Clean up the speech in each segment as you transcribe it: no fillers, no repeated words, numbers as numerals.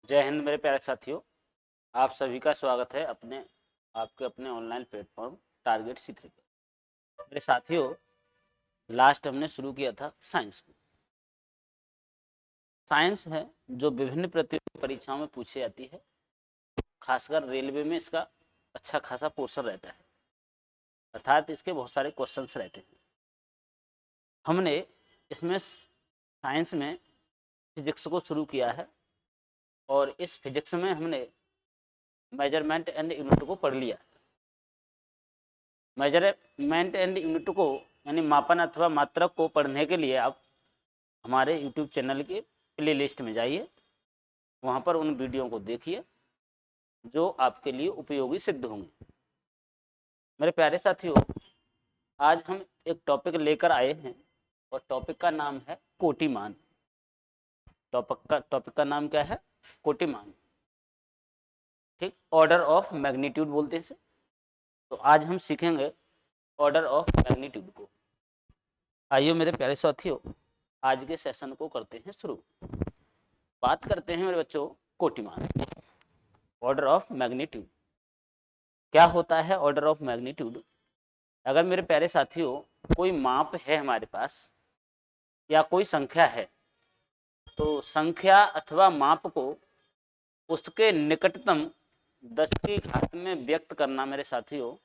जय हिंद मेरे प्यारे साथियों। आप सभी का स्वागत है आपके अपने ऑनलाइन प्लेटफॉर्म टारगेट C3 पर। मेरे साथियों, लास्ट हमने शुरू किया था साइंस को। साइंस है जो विभिन्न प्रतियोगी परीक्षाओं में पूछी जाती है। खासकर रेलवे में इसका अच्छा खासा पोर्शन रहता है, अर्थात इसके बहुत सारे क्वेश्चंस रहते हैं। हमने इसमें साइंस में फिजिक्स को शुरू किया है और इस फिजिक्स में हमने मेजरमेंट एंड यूनिट को पढ़ लिया। मेजरमेंट एंड यूनिट को यानी मापन अथवा मात्रक को पढ़ने के लिए आप हमारे YouTube चैनल के प्ले लिस्ट में जाइए, वहाँ पर उन वीडियो को देखिए जो आपके लिए उपयोगी सिद्ध होंगे। मेरे प्यारे साथियों, आज हम एक टॉपिक लेकर आए हैं और टॉपिक का नाम है कोटिमान। टॉपिक का नाम क्या है? कोटिमान। ठीक, ऑर्डर ऑफ मैग्नीट्यूड बोलते हैं इसे। तो आज हम सीखेंगे ऑर्डर ऑफ मैग्नीट्यूड को। आइए मेरे प्यारे साथियों, आज के सेशन को करते हैं शुरू। बात करते हैं मेरे बच्चों कोटिमान, ऑर्डर ऑफ मैग्नीट्यूड। क्या होता है ऑर्डर ऑफ मैग्नीट्यूड? अगर मेरे प्यारे साथियों कोई माप है हमारे पास या कोई संख्या है, तो संख्या अथवा माप को उसके निकटतम 10 की घात में व्यक्त करना मेरे साथियों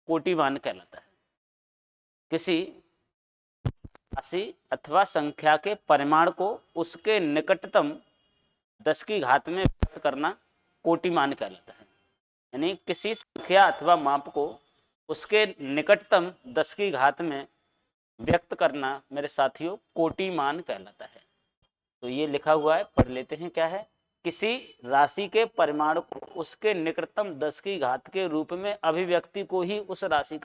कोटिमान कहलाता है। किसी राशि अथवा संख्या के परिमाण को उसके निकटतम 10 की घात में व्यक्त करना कोटिमान कहलाता है। यानी किसी संख्या अथवा माप को उसके निकटतम 10 की घात में व्यक्त करना मेरे साथियों कोटिमान कहलाता है। तो ये लिखा हुआ है, पढ़ लेते हैं। क्या है? किसी राशि के परिमाण को उसके निकटतम 10 की घात के रूप में अभिव्यक्ति को ही उस राशि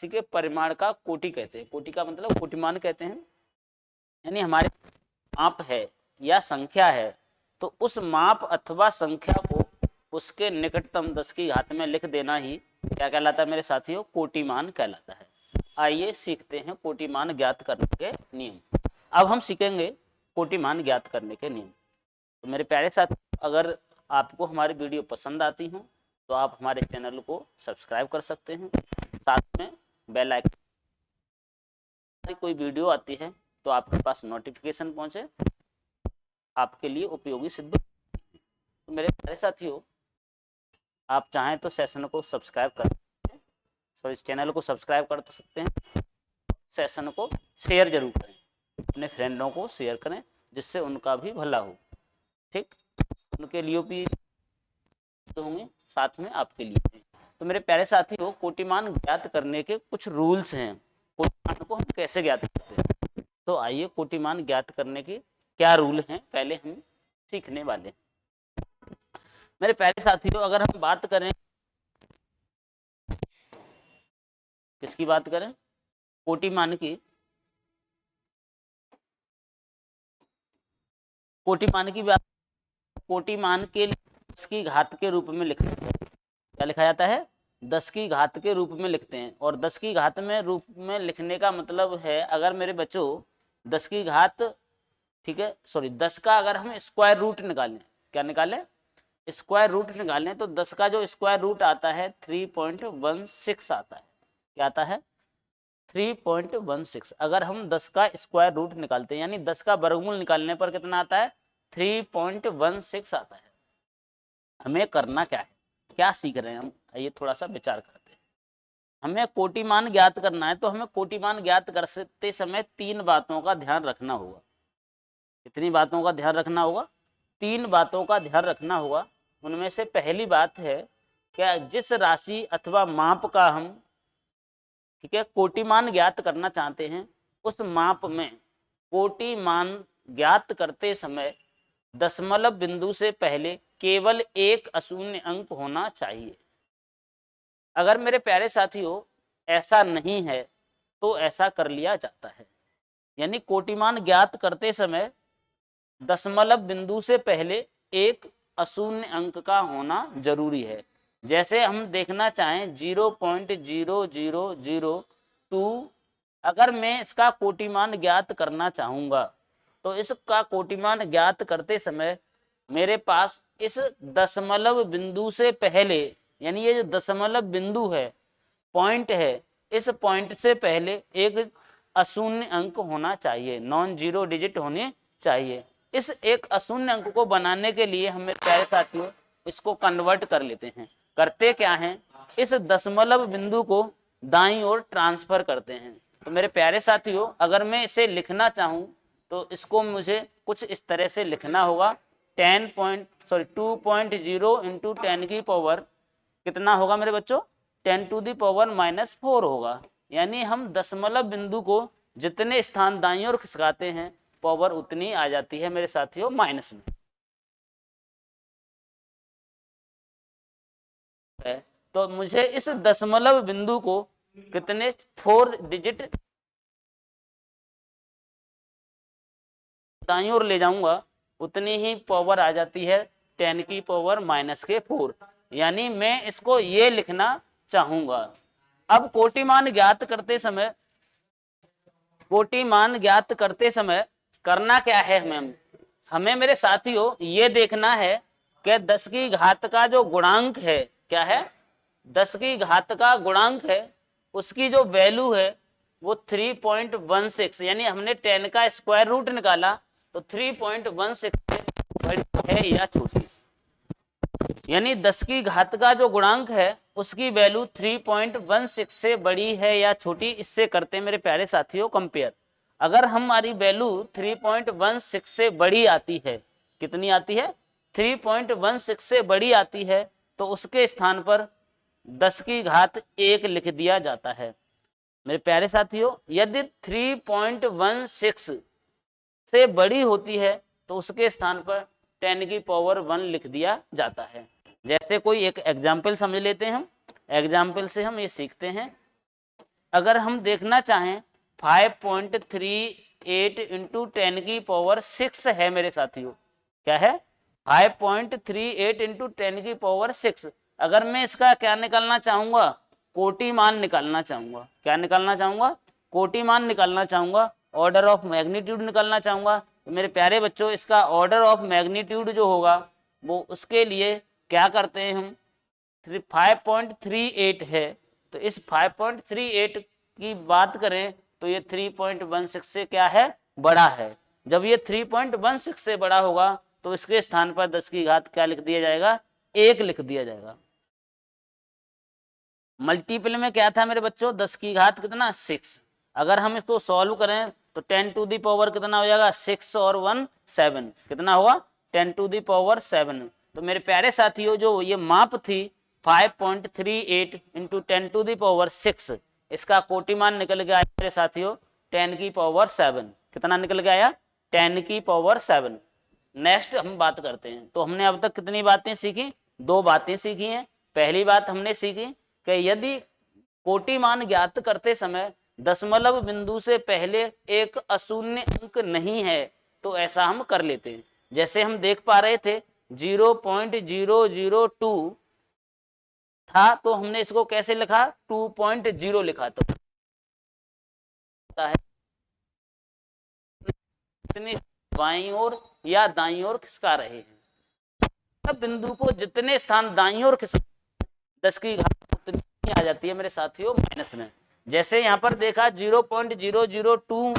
के परिमाण का कोटि कहते हैं। कोटि का मतलब कोटिमान कहते हैं। यानी हमारे माप है या संख्या है, तो उस माप अथवा संख्या को उसके निकटतम 10 की घात में लिख देना ही क्या कहलाता है मेरे साथियों? कोटिमान कहलाता है। आइए सीखते हैं कोटिमान ज्ञात करने के नियम। अब हम सीखेंगे कोटिमान ज्ञात करने के नियम। तो मेरे प्यारे साथ, अगर आपको हमारी वीडियो पसंद आती हो तो आप हमारे चैनल को सब्सक्राइब कर सकते हैं, साथ में बेल आइकन, कोई वीडियो आती है तो आपके पास नोटिफिकेशन पहुंचे, आपके लिए उपयोगी सिद्ध। तो मेरे प्यारे साथियों, आप चाहें तो सेशन को सब्सक्राइब कर सकते हैं, सॉरी चैनल को सब्सक्राइब कर सकते हैं। सेशन को शेयर जरूर करें, अपने फ्रेंडों को शेयर करें जिससे उनका भी भला हो। ठीक, उनके लिए भी होंगे, साथ में आपके लिए भी। तो मेरे प्यारे साथियों, कोटिमान ज्ञात करने के कुछ रूल्स हैं। कोटिमान को हम कैसे ज्ञात करते हैं, तो आइए कोटिमान ज्ञात करने के क्या रूल हैं पहले हम सीखने वाले हैं। मेरे प्यारे साथियों, अगर हम बात करें, किसकी बात करें? कोटिमान की। कोटिमान की बात, कोटिमान के 10 की घात के रूप में लिखते हैं। क्या लिखा जाता है? 10 की घात के रूप में लिखते हैं। और 10 की घात में रूप में लिखने का मतलब है, अगर मेरे बच्चों 10 की घात, ठीक है, सॉरी 10 का अगर हम स्क्वायर रूट निकालें, क्या निकालें? स्क्वायर रूट निकालें, तो 10 का जो स्क्वायर रूट आता है 3.16 आता है। क्या आता है? 3.16। अगर हम 10 का स्क्वायर रूट निकालते हैं, यानी 10 का वर्गमूल निकालने पर कितना आता है? 3.16 आता है। हमें करना क्या है, क्या सीख रहे हैं हम? आइए थोड़ा सा विचार करते हैं। हमें कोटिमान ज्ञात करना है, तो हमें कोटिमान ज्ञात करते समय 3 बातों का ध्यान रखना होगा। कितनी बातों का ध्यान रखना होगा? 3 बातों का ध्यान रखना होगा। उनमें से पहली बात है, क्या जिस राशि अथवा माप का हम, ठीक है, कोटिमान ज्ञात करना चाहते हैं, उस माप में कोटिमान ज्ञात करते समय दशमलव बिंदु से पहले केवल एक अशून्य अंक होना चाहिए। अगर मेरे प्यारे साथियों ऐसा नहीं है तो ऐसा कर लिया जाता है। यानी कोटिमान ज्ञात करते समय दशमलव बिंदु से पहले एक अशून्य अंक का होना जरूरी है। जैसे हम देखना चाहें 0.0002, अगर मैं इसका कोटिमान ज्ञात करना चाहूँगा तो इसका कोटिमान ज्ञात करते समय मेरे पास इस दशमलव बिंदु से पहले, यानी ये जो दशमलव बिंदु है, पॉइंट है, इस पॉइंट से पहले एक अशून्य अंक होना चाहिए, नॉन जीरो डिजिट होने चाहिए। इस एक अशून्य अंक को बनाने के लिए हमें प्यारे साथियों इसको कन्वर्ट कर लेते हैं। करते क्या हैं, इस दशमलव बिंदु को दाईं ओर ट्रांसफर करते हैं। तो मेरे प्यारे साथियों अगर मैं इसे लिखना चाहूं तो इसको मुझे कुछ इस तरह से लिखना होगा, 2.0 इंटू 10 की पावर कितना होगा मेरे बच्चों, 10 टू दी पावर -4 होगा। यानी हम दशमलव बिंदु को जितने स्थान दाईं ओर खिसकाते हैं पावर उतनी आ जाती है मेरे साथियों माइनस में। तो मुझे इस दशमलव बिंदु को कितने 4 डिजिट दाईं ओर ले जाऊंगा उतनी ही पावर आ जाती है 10 की पावर -4। यानी मैं इसको ये लिखना चाहूंगा। अब कोटिमान ज्ञात करते समय, कोटिमान ज्ञात करते समय करना क्या है, हमें मेरे साथियों ये देखना है कि 10 की घात का जो गुणांक है, क्या है, 10 की घात का गुणांक है, उसकी जो वैल्यू है वो 3.16, यानी हमने 10 का स्क्वायर रूट निकाला तो 3.16 से बड़ी है या छोटी, यानी 10 की घात का जो गुणांक है उसकी वैल्यू 3.16 से बड़ी है या छोटी। इससे करते हैं मेरे प्यारे साथियों कंपेयर। अगर हमारी वैल्यू 3.16 से बड़ी आती है, कितनी आती है, 3.16 से बड़ी आती है, तो उसके स्थान पर 10 की घात 1 लिख दिया जाता है। मेरे प्यारे साथियों यदि 3.16 से बड़ी होती है तो उसके स्थान पर 10 की पावर 1 लिख दिया जाता है। जैसे कोई एक एग्जाम्पल समझ लेते हैं हम, एग्जाम्पल से हम ये सीखते हैं। अगर हम देखना चाहें 5.38 इंटू 10 की पावर 6 है मेरे साथियों, क्या है, 5.38 इंटू 10 की पावर 6। अगर मैं इसका क्या निकालना चाहूंगा, कोटि मान निकालना चाहूंगा, क्या निकालना चाहूंगा, कोटि मान निकालना चाहूंगा, ऑर्डर ऑफ मैग्नीट्यूड निकालना चाहूंगा। तो मेरे प्यारे बच्चों इसका ऑर्डर ऑफ मैग्नीट्यूड जो होगा वो उसके लिए क्या करते हैं हम, 5.38 है, तो इस 5.38 की बात करें तो ये 3.16 से क्या है, बड़ा है। जब ये 3.16 से बड़ा होगा तो इसके स्थान पर 10 की घात क्या लिख दिया जाएगा, 1 लिख दिया जाएगा। मल्टीपल में क्या था मेरे बच्चों, 10 की घात कितना, 6। अगर हम इसको सॉल्व करें तो 10 टू दी पावर कितना हो जाएगा, 6 और 1 7, कितना होगा, 10 टू दी पावर 7। तो मेरे प्यारे साथियों जो ये माप थी 5.38 इंटू 10 टू दी पावर 6, इसका कोटिमान निकल के आया मेरे साथियों 10 की पावर 7। कितना निकल के आया, 10 की पावर 7। नेक्स्ट हम बात करते हैं। तो हमने अब तक कितनी बातें सीखी, 2 बातें सीखी हैं। पहली बात हमने सीखी कि यदि कोटिमान ज्ञात करते समय दशमलव बिंदु से पहले एक अशून्य अंक नहीं है तो ऐसा हम कर लेते हैं। जैसे हम देख पा रहे थे 0.002 था तो हमने इसको कैसे लिखा, 2.0 लिखा। तो है इतने बाईं ओर या दाईं ओर खिसका रहे हैं, तब बिंदु को जितने स्थान दाईं ओर खिसका 10 की घात उतनी आ जाती है मेरे साथियों माइनस में। जैसे यहाँ पर देखा 0.002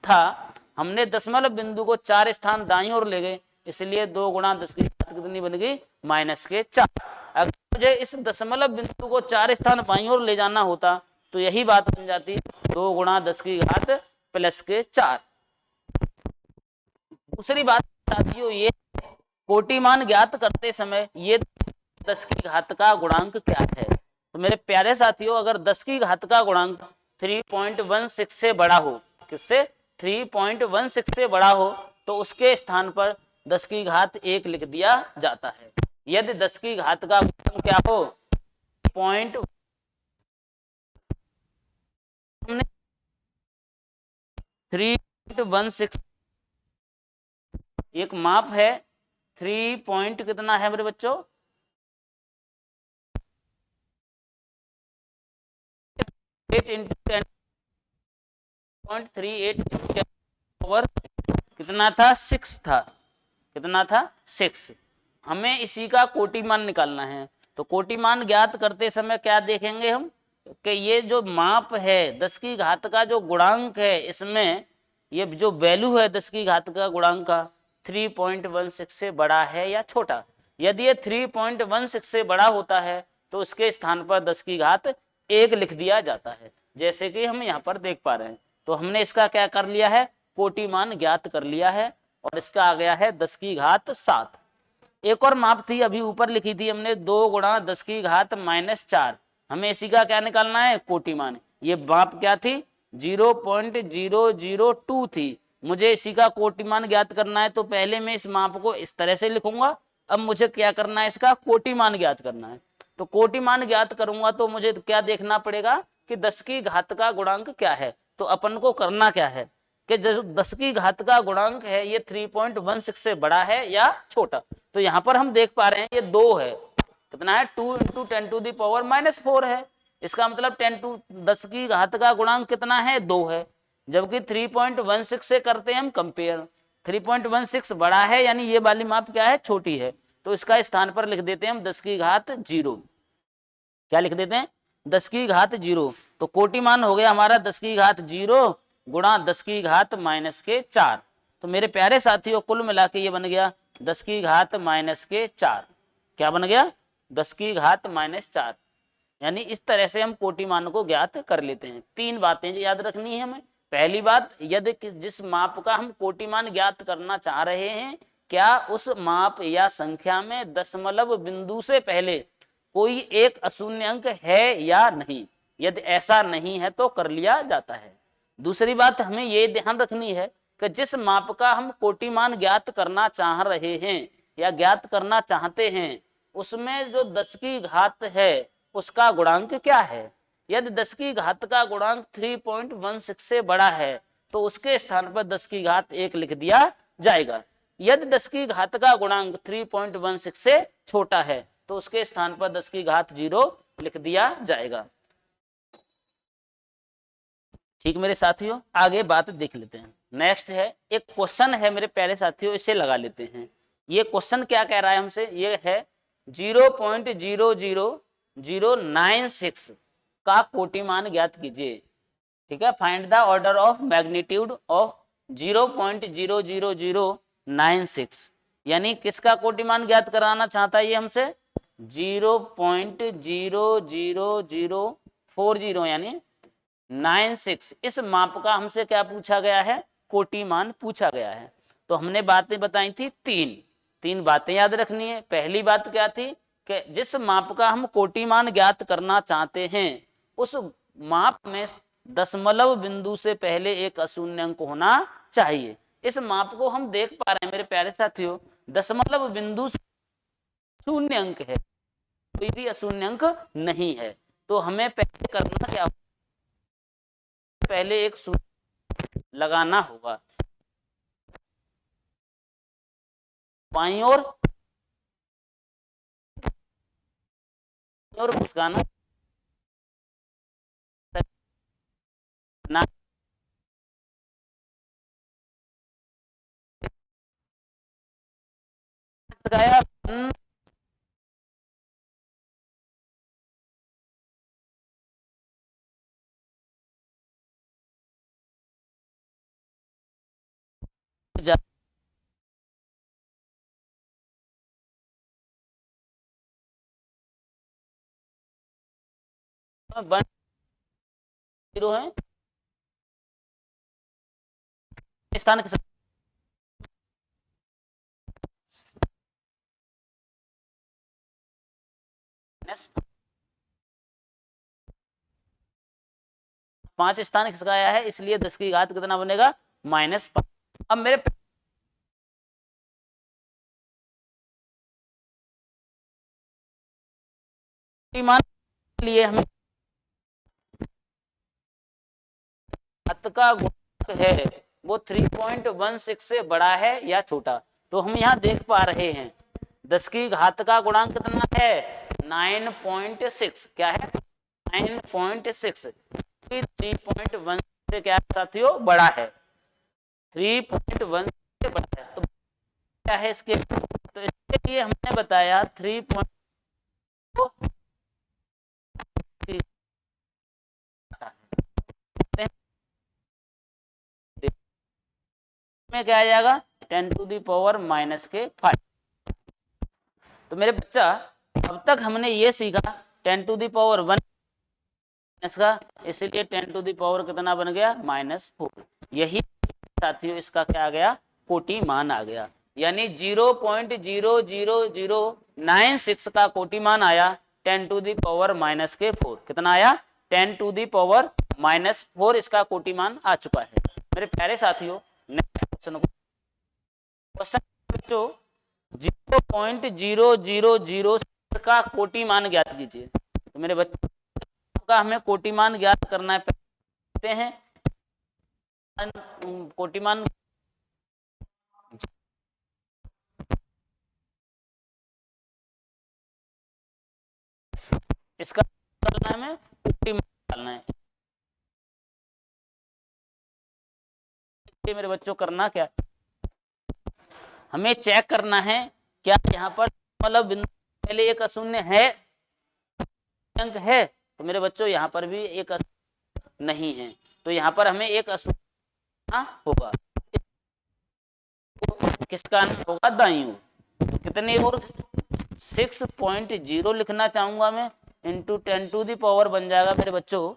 था, हमने दशमलव बिंदु को 4 स्थान दाईं ओर ले गए, इसलिए 2 गुणा 10 की घात कितनी बन गई, -4। अगर मुझे इस दशमलव बिंदु को 4 स्थान बाईं ओर ले जाना होता तो यही बात बन जाती 2 गुणा 10 की घात +4। दूसरी बात साथियों ये कोटिमान ज्ञात करते समय ये 10 की घात का गुणांक क्या है। तो मेरे प्यारे साथियों अगर 10 की घात का गुणांक 3.16 से बड़ा हो, किससे, 3.16 से बड़ा हो, तो उसके स्थान पर 10 की घात 1 लिख दिया जाता है। यदि 10 की घात का गुणांक क्या हो, 3.16, एक माप है 3 पॉइंट कितना है मेरे बच्चों, 8 इंटू 10.38 पावर कितना था, 6 था। कितना था 6। हमें इसी का कोटि मान निकालना है। तो कोटि मान ज्ञात करते समय क्या देखेंगे हम कि ये जो माप है 10 की घात का जो गुणांक है, इसमें ये जो वैल्यू है 10 की घात का गुणांक का 3.16 से बड़ा है या छोटा। यदि ये 3.16 से बड़ा होता है तो उसके स्थान पर 10 की घात 1 लिख दिया जाता है, जैसे कि हम यहाँ पर देख पा रहे हैं। तो हमने इसका क्या कर लिया है, कोटि मान ज्ञात कर लिया है, और इसका आ गया है 10 की घात 7। एक और माप थी अभी ऊपर लिखी थी हमने 2 गुणा 10 की घात -4। हमें इसी का क्या निकालना है, कोटि मान। ये माप क्या थी, 0.002 थी। मुझे इसी का कोटि मान ज्ञात करना है, तो पहले मैं इस माप को इस तरह से लिखूंगा। अब मुझे क्या करना है, इसका कोटि मान ज्ञात करना है। तो कोटि मान ज्ञात करूंगा तो मुझे क्या देखना पड़ेगा कि 10 की घात का गुणांक क्या है। तो अपन को करना क्या है कि जो 10 की घात का गुणांक है ये 3.16 से बड़ा है या छोटा। तो यहाँ पर हम देख पा रहे हैं ये 2 है, कितना है 2 × 10⁻⁻4 है। इसका मतलब 10 की घात का गुणांक कितना है, 2 है। जबकि 3.16 से करते हैं हम कंपेयर, 3.16 बड़ा है यानी ये वाली माप क्या है, छोटी है। तो इसका स्थान पर लिख देते हैं हम 10 की घात 0। क्या लिख देते हैं, 10 की घात 0। तो कोटि मान हो गया हमारा 10 की घात 0 गुणा 10 की घात -4। तो मेरे प्यारे साथियों कुल मिला के ये बन गया 10 की घात -4। क्या बन गया, 10 की घात -4। यानी इस तरह से हम कोटि मान को ज्ञात कर लेते हैं। 3 बातें याद रखनी है हमें। पहली बात, यदि जिस माप का हम कोटि मान ज्ञात करना चाह रहे हैं, क्या उस माप या संख्या में दशमलव बिंदु से पहले कोई एक अशून्य अंक है या नहीं। यदि ऐसा नहीं है तो कर लिया जाता है। दूसरी बात हमें ये ध्यान रखनी है कि जिस माप का हम कोटि मान ज्ञात करना चाह रहे हैं या ज्ञात करना चाहते हैं, उसमें जो 10 की घात है उसका गुणांक क्या है। यदि 10 की घात का गुणांक 3.16 से बड़ा है तो उसके स्थान पर 10 की घात 1 लिख दिया जाएगा। यदि 10 की घात का गुणांक 3.16 से छोटा है तो उसके स्थान पर 10 की घात 0 लिख दिया जाएगा। ठीक मेरे साथियों, आगे बात देख लेते हैं। नेक्स्ट है एक क्वेश्चन है मेरे प्यारे साथियों, इसे लगा लेते हैं। ये क्वेश्चन क्या कह रहा है हमसे, ये है 0.00096 का कोटि मान ज्ञात कीजिए। ठीक है, find the order of magnitude of 0.00096। यानी किसका कोटि मान ज्ञात कराना चाहता है ये हमसे, 0.00040 यानी 96। इस माप का हमसे क्या पूछा गया है, कोटि मान पूछा गया है। तो हमने बातें बताई थी तीन बातें याद रखनी है। पहली बात क्या थी कि जिस माप का हम कोटि मान ज्ञात करना चाहते हैं उस माप में दशमलव बिंदु से पहले एक अशून्य अंक होना चाहिए। इस माप को हम देख पा रहे हैं मेरे प्यारे साथियों, दशमलव बिंदु से शून्य अंक है, कोई भी अशून्य अंक नहीं है। तो हमें पहले करना क्या, पहले एक शून्य लगाना होगा। बाईं और मुस्काना ना, लगाया 0 है स्थान के 5 स्थान किसका आया है, इसलिए 10 की घात कितना बनेगा, -5। अब मेरे मान लिए हमें घात का गुणक है वो 3.16 से बड़ा है या छोटा। तो हम यहाँ देख पा रहे हैं 10 की घात का गुणांक कितना है, 9.6। क्या है, 9.6। 3.1 से क्या साथियों बड़ा है, 3.1 से बड़ा है। तो क्या है इसके, तो इसके लिए हमने बताया 3.4 में क्या आ जाएगा 10 टू दी पावर माइनस के 5। तो मेरे बच्चा अब तक हमने ये सीखा 10 टू दी पावर 1 माइनस का, इसलिए 10 टू दी पावर कितना बन गया -4। यही साथियों इसका क्या आ गया कोटि मान आ गया, यानी 0.00096 का कोटि मान आया 10 टू दी पावर माइनस के 4। कितना आया 10 टू दी पावर -4 इसका कोटि मान आ चुका है। मेरे प्यारे साथियों नेक्स्ट क्वेश्चन बच्चों 0.0006 का कोटि मान ज्ञात कीजिए। तो मेरे बच्चों का हमें कोटि मान ज्ञात करना है, पहले हैं कोटि मान इसका निकालना है, हमें कोटि मान निकालना है। मेरे बच्चों करना क्या, हमें चेक करना है क्या यहाँ पर मतलब बिंदु पहले एक अशून्य है अंक है, तो मेरे बच्चों यहाँ पर भी एक नहीं है, तो यहाँ पर हमें एक अशून्य होगा, किसका होगा दाईं ओर। तो कितनी ओर 6.0 लिखना चाहूंगा मैं इंटू 10 टू दी पावर बन जाएगा मेरे बच्चों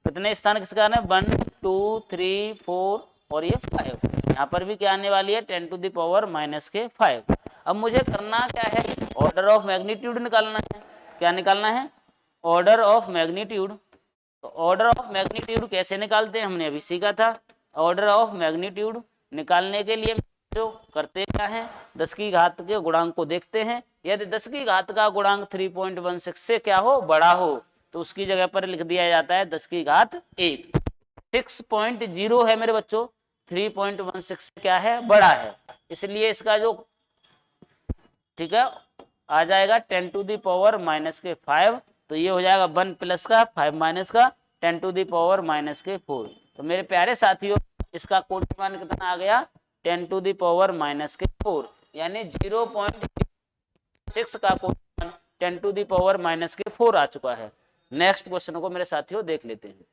कितने स्थान किसका है 1 2 3 4 और ये 5। यहाँ पर भी क्या आने वाली है 10 टू दी पावर माइनस के 5। अब मुझे करना क्या है ऑर्डर ऑफ मैग्नीट्यूड निकालना है। क्या निकालना है ऑर्डर ऑफ मैग्नीट्यूड। तो ऑर्डर ऑफ मैग्नीट्यूड कैसे निकालते हैं हमने अभी सीखा था। ऑर्डर ऑफ मैग्नीट्यूड निकालने के लिए जो करते क्या है 10 की घात के गुणांक को देखते हैं। यदि 10 की घात का गुणांक 3.16 से क्या हो बड़ा हो तो उसकी जगह पर लिख दिया जाता है 10 की घात 1। 6.0 है मेरे बच्चों 3.16 क्या है बड़ा है, इसलिए इसका जो ठीक है आ जाएगा 10 टू दी पावर माइनस के 5। तो ये हो जाएगा 1 प्लस का 5 माइनस का 10 टू दी पावर माइनस के 4। तो मेरे प्यारे साथियों इसका कोटि मान कितना आ गया 10 टू दी पावर माइनस के 4, यानी 0.6 का कोटि मान 10 टू दी पावर माइनस के 4 आ चुका है। नेक्स्ट क्वेश्चन को मेरे साथियों देख लेते हैं।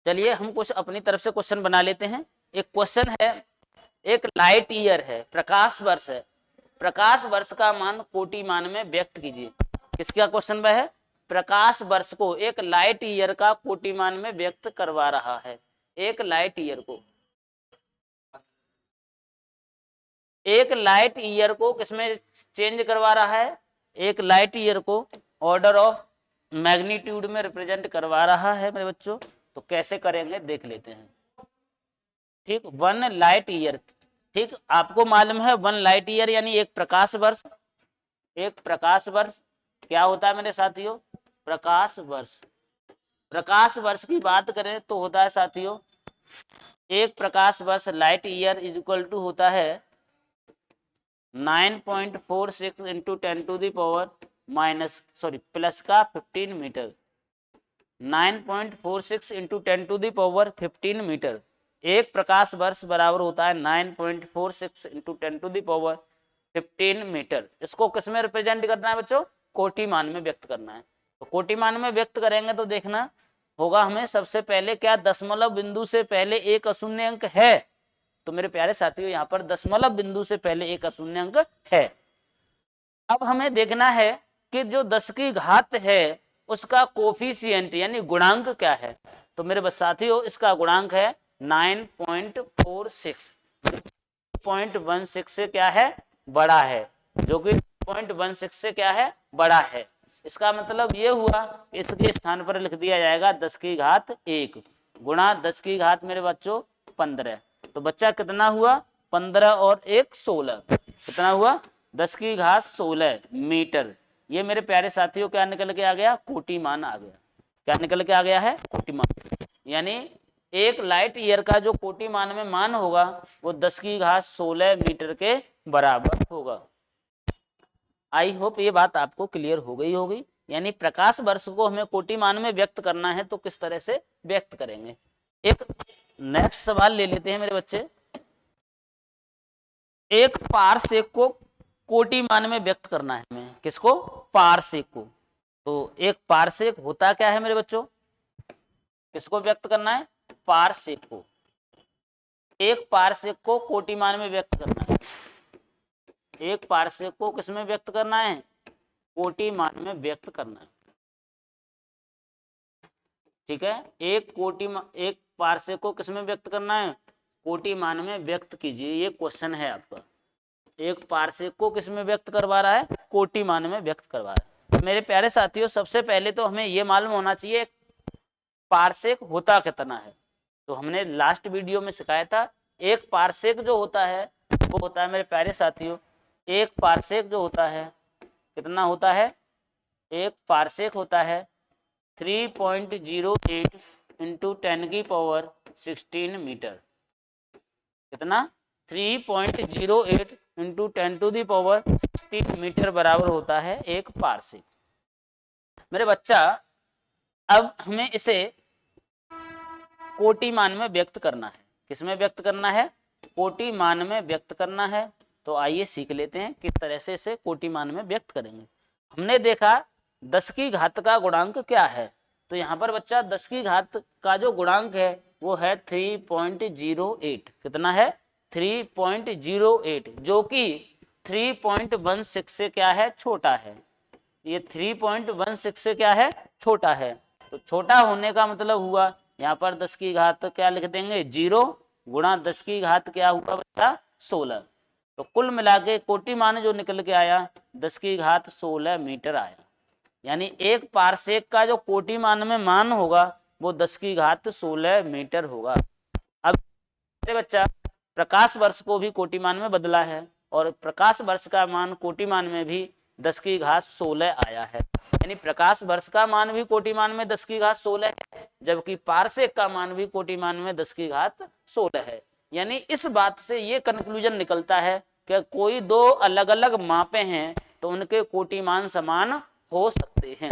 चलिए हम कुछ अपनी तरफ से क्वेश्चन बना लेते हैं। एक क्वेश्चन है एक लाइट ईयर है प्रकाश वर्ष है, प्रकाश वर्ष का मान कोटि मान में व्यक्त कीजिए। किसका क्वेश्चन वह है प्रकाश वर्ष को एक लाइट ईयर का कोटि मान में व्यक्त करवा रहा है। एक लाइट ईयर को किसमें चेंज करवा रहा है एक लाइट ईयर को ऑर्डर ऑफ मैग्नीट्यूड में रिप्रेजेंट करवा रहा है मेरे बच्चों। तो कैसे करेंगे देख लेते हैं। ठीक 1 लाइट ईयर, ठीक आपको मालूम है 1 लाइट ईयर यानी एक प्रकाश वर्ष। एक प्रकाश वर्ष क्या होता है मेरे साथियों प्रकाश वर्ष। प्रकाश वर्ष की बात करें तो होता है साथियों एक प्रकाश वर्ष light year is equal to होता है 9.46 into 10 to the power minus plus का 15 मीटर। 9.46 इंटू 10 टू दी पावर 15 मीटर। एक प्रकाश वर्ष बराबर होता है 9.46 इंटू 10 टू दी पावर 15 मीटर। इसको किसमें रिप्रेजेंट करना है बच्चों कोटि मान में व्यक्त करना है। तो कोटि मान में व्यक्त करेंगे तो देखना होगा हमें सबसे पहले क्या दशमलव बिंदु से पहले एक अशून्य अंक है। तो मेरे प्यारे साथियों यहाँ पर दशमलव बिंदु से पहले एक अशून्य अंक है। अब हमें देखना है कि जो 10 की घात है उसका कोफिशिएंट यानी गुणांक क्या है। तो मेरे साथियों इसका गुणांक है 9.46। 0.16 से क्या है बड़ा है, जो कि 0.16 से क्या है बड़ा है। इसका मतलब ये हुआ इसके स्थान पर लिख दिया जाएगा 10 की घात 1 गुणा 10 की घात मेरे बच्चों 15। तो बच्चा कितना हुआ 15 और 1 16। कितना हुआ 10 की घात 16 मीटर। ये मेरे प्यारे साथियों क्या निकल के आ गया कोटि मान आ गया। क्या निकल के आ गया है कोटि मान, यानी एक लाइट ईयर का जो कोटि मान में मान होगा वो 10 की घात 16 मीटर के बराबर होगा। आई होप ये बात आपको क्लियर हो गई होगी। यानी प्रकाश वर्ष को हमें कोटि मान में व्यक्त करना है तो किस तरह से व्यक्त करेंगे। एक नेक्स्ट सवाल ले लेते हैं मेरे बच्चे। एक पारसेक को कोटि मान में व्यक्त करना है हमें। किसको? पारसेक को। तो एक पारसेक होता क्या है मेरे बच्चों? किसको व्यक्त करना है? पारसेक को। एक पारसेक को कोटि मान में व्यक्त करना है। एक पारसेक को किस में व्यक्त करना है? कोटि मान में व्यक्त करना है। ठीक है, एक पारसेक को किस में व्यक्त करना है? कोटि मान में व्यक्त कीजिए। ये क्वेश्चन है आपका। एक पारसेक को किस में व्यक्त करवा रहा है? कोटि मान में व्यक्त करवा रहा है। मेरे प्यारे साथियों, सबसे पहले तो हमें ये मालूम होना चाहिए पारसेक होता कितना है। तो हमने लास्ट वीडियो में सिखाया था, एक पारसेक जो होता है वो होता है मेरे प्यारे साथियों, एक पारसेक जो होता है कितना होता है? एक पारसेक होता है 3.08 इंटू 10 की पावर 16 मीटर। कितना? 3.08 इंटू 10 टू दी पावर 16 मीटर बराबर होता है एक पारसेक। मेरे बच्चा, अब हमें इसे कोटि मान में व्यक्त करना है। किस में व्यक्त करना है? कोटि मान में व्यक्त करना है। तो आइए सीख लेते हैं किस तरह से इसे कोटि मान में व्यक्त करेंगे। हमने देखा 10 की घात का गुणांक क्या है। तो यहाँ पर बच्चा 10 की घात का जो गुणांक है वो है 3.08। कितना है? 3.08, जो कि 3.16 से क्या है? छोटा है। ये 3.16 से क्या है? छोटा है। तो छोटा होने का मतलब हुआ यहाँ पर 10 की घात क्या लिख देंगे? 0 गुणा 10 की घात क्या हुआ बच्चा? 16। तो कुल मिला के कोटि मान जो निकल के आया 10 की घात 16 मीटर आया। यानी एक पारसेक का जो कोटि मान में मान होगा वो 10 की घात 16 मीटर होगा। अब मेरे बच्चा, प्रकाश वर्ष को भी कोटि मान में बदला है और प्रकाश वर्ष का मान कोटि मान में भी 10 की घात 16 आया है। यानी प्रकाश वर्ष का मान भी कोटि मान में 10 की घात 16 है, जबकि पारसेक का मान भी कोटि मान में 10 की घात 16 है। यानी इस बात से ये कंक्लूजन निकलता है कि कोई दो अलग अलग मापे हैं तो उनके कोटि मान समान हो सकते हैं।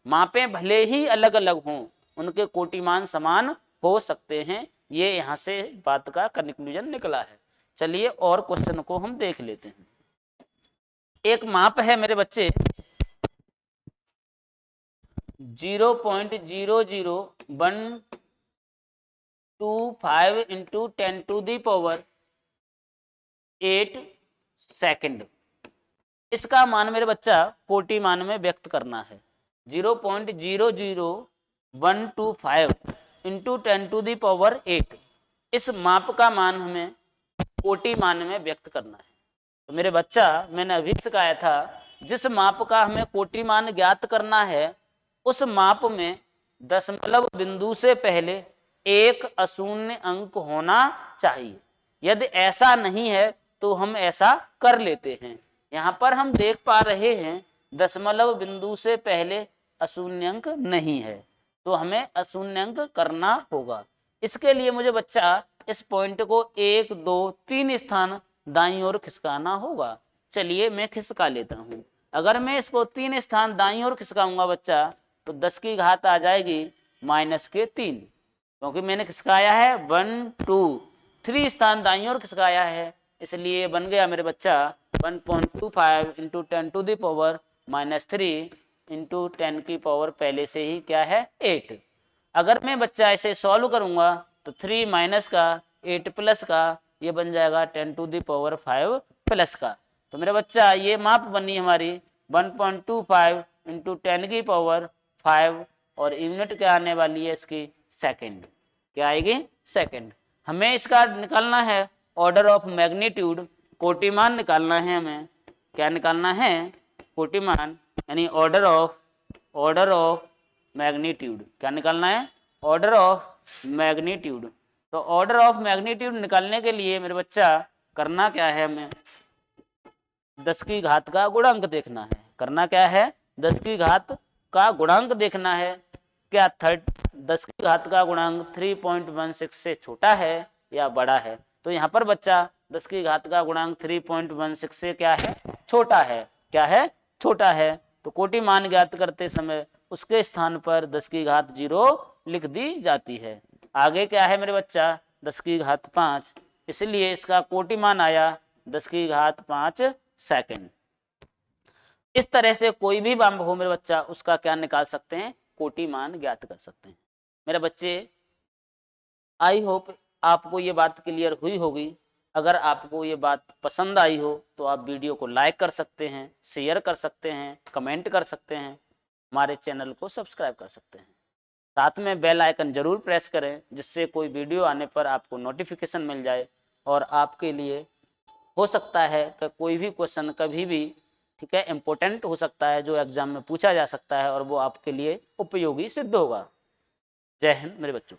मापे भले ही अलग अलग हों, उनके कोटि मान समान हो सकते हैं। ये यहाँ से बात का कंक्लूजन निकला है। चलिए और क्वेश्चन को हम देख लेते हैं। एक माप है मेरे बच्चे 0.00125 into 10 to the power 8 second. इसका मान मेरे बच्चा कोटि मान में व्यक्त करना है। 0.00125 इंटू 10 टू दी पावर 8। इस माप का मान हमें कोटि मान में व्यक्त करना है। तो मेरे बच्चा, मैंने अभी सिखाया था जिस माप का हमें कोटि मान ज्ञात करना है उस माप में दशमलव बिंदु से पहले एक अशून्य अंक होना चाहिए। यदि ऐसा नहीं है तो हम ऐसा कर लेते हैं। यहाँ पर हम देख पा रहे हैं दशमलव बिंदु से पहले अशून्य अंक नहीं है, तो हमें अशून्य अंक करना होगा। इसके लिए मुझे बच्चा इस पॉइंट को 1 2 3 स्थान दाईं ओर खिसकाना होगा। चलिए मैं खिसका लेता हूँ। अगर मैं इसको 3 स्थान दाईं ओर खिसकाऊंगा बच्चा तो 10 की घात आ जाएगी -3, क्योंकि मैंने खिसकाया है 1 2 3 स्थान दाईं ओर खिसकाया है, इसलिए बन गया मेरे बच्चा 1.25 into 10 to the power -3 into 10 की पावर पहले से ही क्या है 8। अगर मैं बच्चा इसे सॉल्व करूंगा तो 3 माइनस का 8 प्लस का ये बन जाएगा 10 टू दी पावर 5 प्लस का। तो मेरा बच्चा ये माप बनी हमारी 1.25 इंटू 10 की पावर 5 और यूनिट क्या आने वाली है इसकी? सेकेंड। क्या आएगी? सेकेंड। हमें इसका निकालना है ऑर्डर ऑफ मैग्नीट्यूड, कोटिमान निकालना है हमें। क्या निकालना है? कोटिमान, यानी ऑर्डर ऑफ मैग्नीट्यूड। क्या निकालना है? Order of magnitude. तो ऑर्डर ऑफ मैग्नीट्यूड निकालने के लिए मेरे बच्चा करना क्या है? हमें 10 की घात का गुणांक देखना है। करना क्या है? 10 की घात का गुणांक देखना है। क्या 10 की घात का गुणांक 3.16 से छोटा है या बड़ा है? तो यहाँ पर बच्चा 10 की घात का गुणांक 3.16 से क्या है? छोटा है। क्या है? छोटा है। तो कोटि मान ज्ञात करते समय उसके स्थान पर 10 की घात 0 लिख दी जाती है। आगे क्या है मेरे बच्चा? 10 की घात 5, इसलिए इसका कोटि मान आया 10⁵ सेकंड। इस तरह से कोई भी मान हो मेरे बच्चा, उसका क्या निकाल सकते हैं, कोटि मान ज्ञात कर सकते हैं। मेरे बच्चे आई होप आपको ये बात क्लियर हुई होगी। अगर आपको ये बात पसंद आई हो तो आप वीडियो को लाइक कर सकते हैं, शेयर कर सकते हैं, कमेंट कर सकते हैं, हमारे चैनल को सब्सक्राइब कर सकते हैं। साथ में बेल आइकन जरूर प्रेस करें, जिससे कोई वीडियो आने पर आपको नोटिफिकेशन मिल जाए और आपके लिए हो सकता है कि कोई भी क्वेश्चन कभी भी, ठीक है, इम्पोर्टेंट हो सकता है, जो एग्जाम में पूछा जा सकता है और वो आपके लिए उपयोगी सिद्ध होगा। जय हिंद मेरे बच्चों।